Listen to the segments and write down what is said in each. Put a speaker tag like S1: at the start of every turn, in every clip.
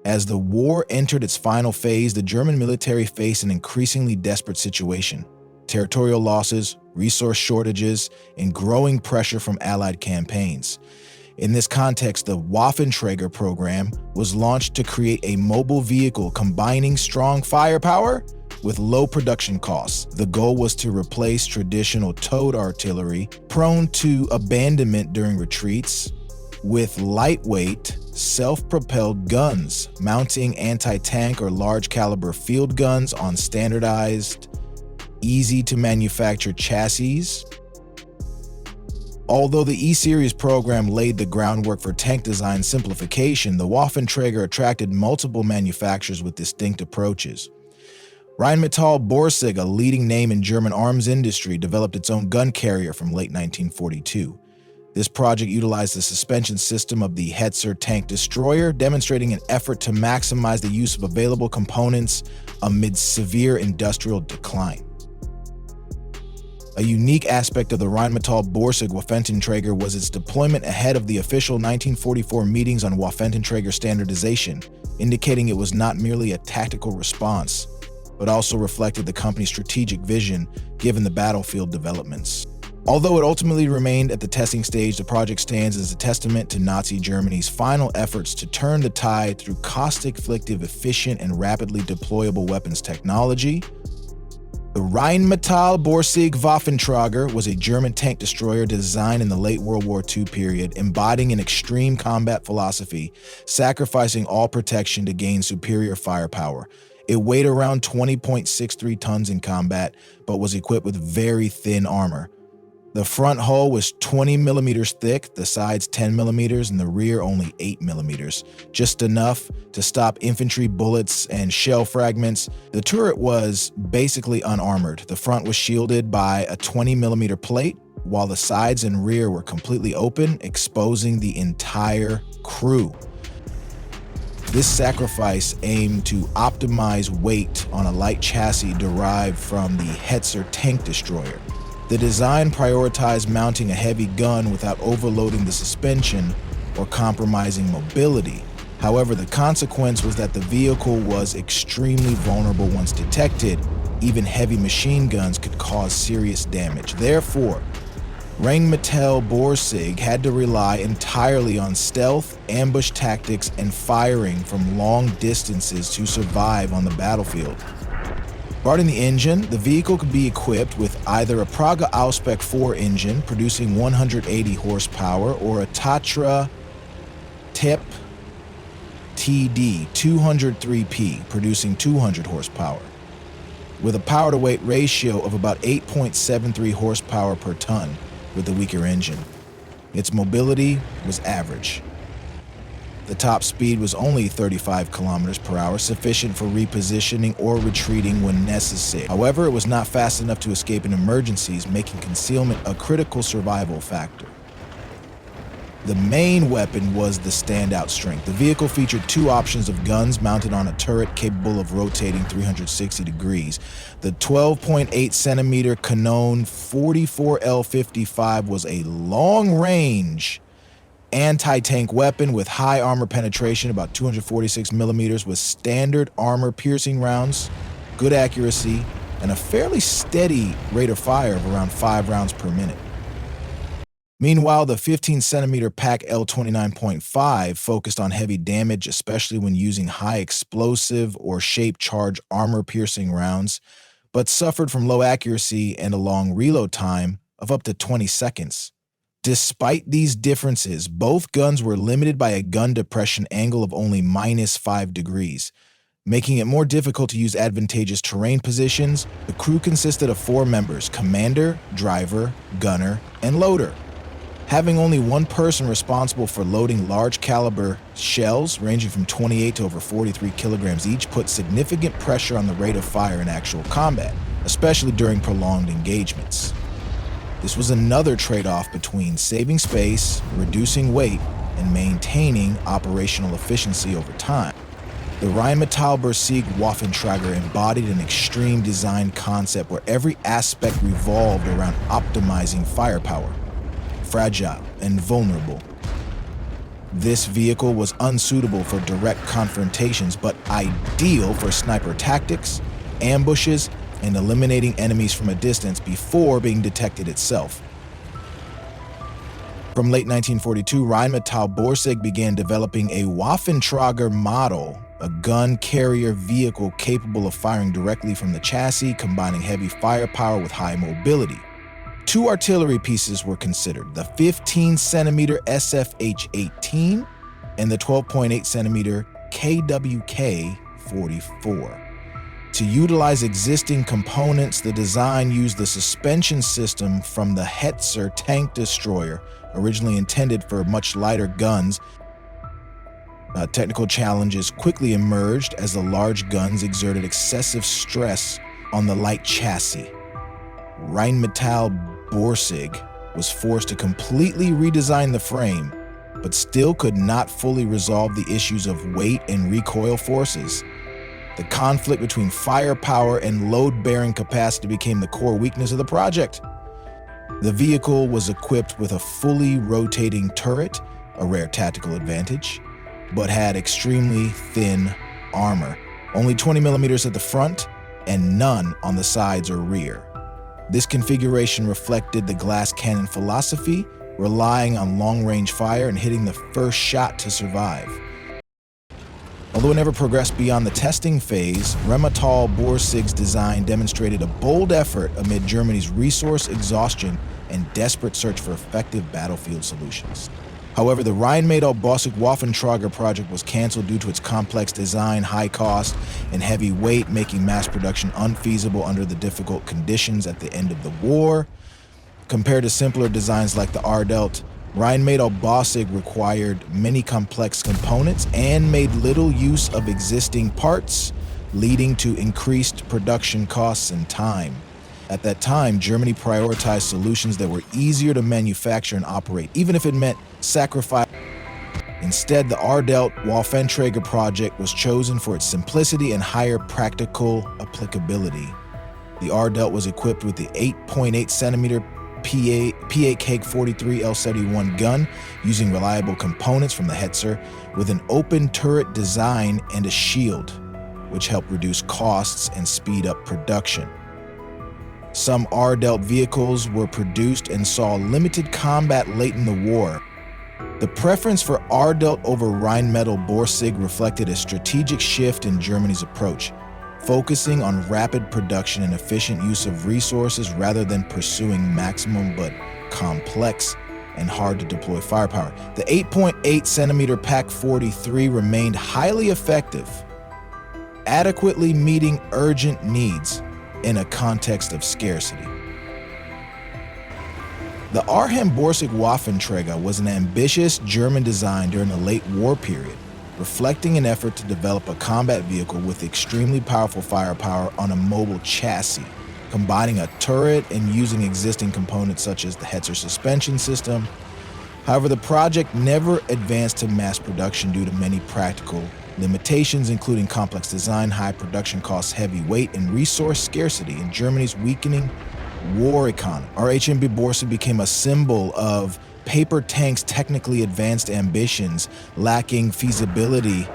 S1: As the war entered its final phase, the German military faced an increasingly desperate situation. Territorial losses, resource shortages, and growing pressure from Allied campaigns. In this context, the Waffenträger program was launched to create a mobile vehicle combining strong firepower with low production costs. The goal was to replace traditional towed artillery, prone to abandonment during retreats, with lightweight, self-propelled guns, mounting anti-tank or large-caliber field guns on standardized, easy-to-manufacture chassis. Although the E-Series program laid the groundwork for tank design simplification, the Waffenträger attracted multiple manufacturers with distinct approaches. Rheinmetall-Borsig, a leading name in German arms industry, developed its own gun carrier from late 1942. This project utilized the suspension system of the Hetzer tank destroyer, demonstrating an effort to maximize the use of available components amid severe industrial decline. A unique aspect of the Rheinmetall-Borsig Waffenträger was its deployment ahead of the official 1944 meetings on Waffenträger standardization, indicating it was not merely a tactical response, but also reflected the company's strategic vision given the battlefield developments. Although it ultimately remained at the testing stage, the project stands as a testament to Nazi Germany's final efforts to turn the tide through cost-effective, efficient, and rapidly deployable weapons technology. The Rheinmetall-Borsig Waffenträger was a German tank destroyer designed in the late World War II period, embodying an extreme combat philosophy, sacrificing all protection to gain superior firepower. It weighed around 20.63 tons in combat, but was equipped with very thin armor. The front hull was 20 millimeters thick, the sides 10 millimeters, and the rear only 8 millimeters, just enough to stop infantry bullets and shell fragments. The turret was basically unarmored. The front was shielded by a 20 millimeter plate, while the sides and rear were completely open, exposing the entire crew. This sacrifice aimed to optimize weight on a light chassis derived from the Hetzer tank destroyer. The design prioritized mounting a heavy gun without overloading the suspension or compromising mobility. However, the consequence was that the vehicle was extremely vulnerable once detected. Even heavy machine guns could cause serious damage. Therefore, Rheinmetall-Borsig had to rely entirely on stealth, ambush tactics, and firing from long distances to survive on the battlefield. Regarding the engine, the vehicle could be equipped with either a Praga Ausspec 4 engine producing 180 horsepower or a Tatra TEP TD 203P producing 200 horsepower, with a power-to-weight ratio of about 8.73 horsepower per ton with the weaker engine. Its mobility was average. The top speed was only 35 kilometers per hour, sufficient for repositioning or retreating when necessary. However, it was not fast enough to escape in emergencies, making concealment a critical survival factor. The main weapon was the standout strength. The vehicle featured two options of guns mounted on a turret capable of rotating 360 degrees. The 12.8 centimeter Canon 44L55 was a long-range anti-tank weapon with high armor penetration, about 246 millimeters, with standard armor-piercing rounds, good accuracy, and a fairly steady rate of fire of around 5 rounds per minute. Meanwhile, the 15-centimeter PaK L29.5 focused on heavy damage, especially when using high explosive or shape-charge armor-piercing rounds, but suffered from low accuracy and a long reload time of up to 20 seconds. Despite these differences, both guns were limited by a gun depression angle of only -5 degrees, making it more difficult to use advantageous terrain positions. The crew consisted of 4 members: commander, driver, gunner, and loader. Having only one person responsible for loading large caliber shells ranging from 28 to over 43 kilograms each put significant pressure on the rate of fire in actual combat, especially during prolonged engagements. This was another trade-off between saving space, reducing weight, and maintaining operational efficiency over time. The Rheinmetall-Borsig Waffenträger embodied an extreme design concept where every aspect revolved around optimizing firepower. Fragile and vulnerable, This vehicle was unsuitable for direct confrontations, but ideal for sniper tactics, ambushes, and eliminating enemies from a distance before being detected itself. From late 1942, Rheinmetall-Borsig began developing a Waffenträger model, a gun carrier vehicle capable of firing directly from the chassis, combining heavy firepower with high mobility. Two artillery pieces were considered, the 15-centimeter SFH-18 and the 12.8-centimeter KWK-44. To utilize existing components, the design used the suspension system from the Hetzer tank destroyer, originally intended for much lighter guns. Technical challenges quickly emerged as the large guns exerted excessive stress on the light chassis. Rheinmetall-Borsig was forced to completely redesign the frame, but still could not fully resolve the issues of weight and recoil forces. The conflict between firepower and load-bearing capacity became the core weakness of the project. The vehicle was equipped with a fully rotating turret, a rare tactical advantage, but had extremely thin armor, only 20 millimeters at the front and none on the sides or rear. This configuration reflected the glass cannon philosophy, relying on long-range fire and hitting the first shot to survive. Although it never progressed beyond the testing phase, Rheinmetall-Borsig's design demonstrated a bold effort amid Germany's resource exhaustion and desperate search for effective battlefield solutions. However, the Rheinmetall-Borsig Waffenträger project was canceled due to its complex design, high cost, and heavy weight, making mass production unfeasible under the difficult conditions at the end of the war. Compared to simpler designs like the Ardelt, Rheinmetall-Borsig required many complex components and made little use of existing parts, leading to increased production costs and time. At that time, Germany prioritized solutions that were easier to manufacture and operate, even if it meant sacrifice. Instead, the Ardelt Waffenträger project was chosen for its simplicity and higher practical applicability. The Ardelt was equipped with the 8.8-centimeter PAK-43 L-71 gun, using reliable components from the Hetzer, with an open turret design and a shield, which helped reduce costs and speed up production. Some Ardelt vehicles were produced and saw limited combat late in the war. The preference for Ardelt over Rheinmetall-Borsig reflected a strategic shift in Germany's approach, focusing on rapid production and efficient use of resources rather than pursuing maximum but complex and hard-to-deploy firepower. The 8.8-centimeter PAK-43 remained highly effective, adequately meeting urgent needs in a context of scarcity. The Rheinmetall-Borsig Waffenträger was an ambitious German design during the late war period, reflecting an effort to develop a combat vehicle with extremely powerful firepower on a mobile chassis, combining a turret and using existing components such as the Hetzer suspension system. However, the project never advanced to mass production due to many practical limitations, including complex design, high production costs, heavy weight, and resource scarcity in Germany's weakening war economy. Rheinmetall-Borsig became a symbol of paper tanks' technically advanced ambitions, lacking feasibility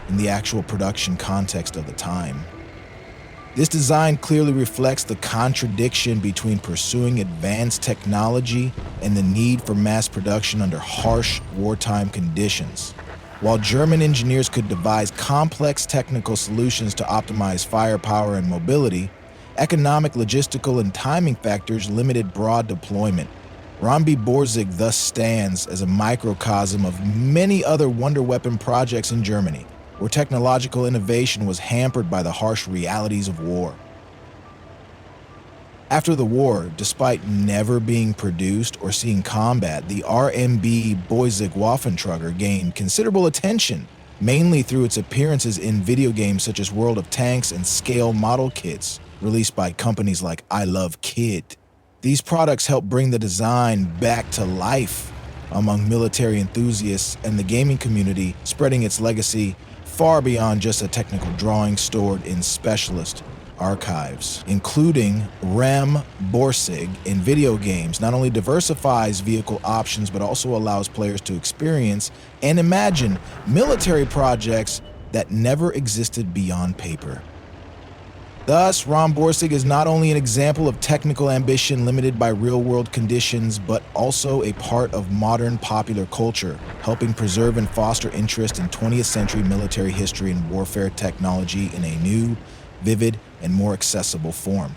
S1: in the actual production context of the time. This design clearly reflects the contradiction between pursuing advanced technology and the need for mass production under harsh wartime conditions. While German engineers could devise complex technical solutions to optimize firepower and mobility, economic, logistical, and timing factors limited broad deployment. Rheinmetall-Borsig thus stands as a microcosm of many other wonder weapon projects in Germany, where technological innovation was hampered by the harsh realities of war. After the war, despite never being produced or seeing combat, the Rheinmetall-Borsig Waffenträger gained considerable attention, mainly through its appearances in video games such as World of Tanks and scale model kits released by companies like I Love Kid. These products helped bring the design back to life among military enthusiasts and the gaming community, spreading its legacy far beyond just a technical drawing stored in specialist archives, including Rheinmetall-Borsig in video games, not only diversifies vehicle options but also allows players to experience and imagine military projects that never existed beyond paper. Thus, Rheinmetall-Borsig is not only an example of technical ambition limited by real-world conditions, but also a part of modern popular culture, helping preserve and foster interest in 20th century military history and warfare technology in a new, vivid, and more accessible form.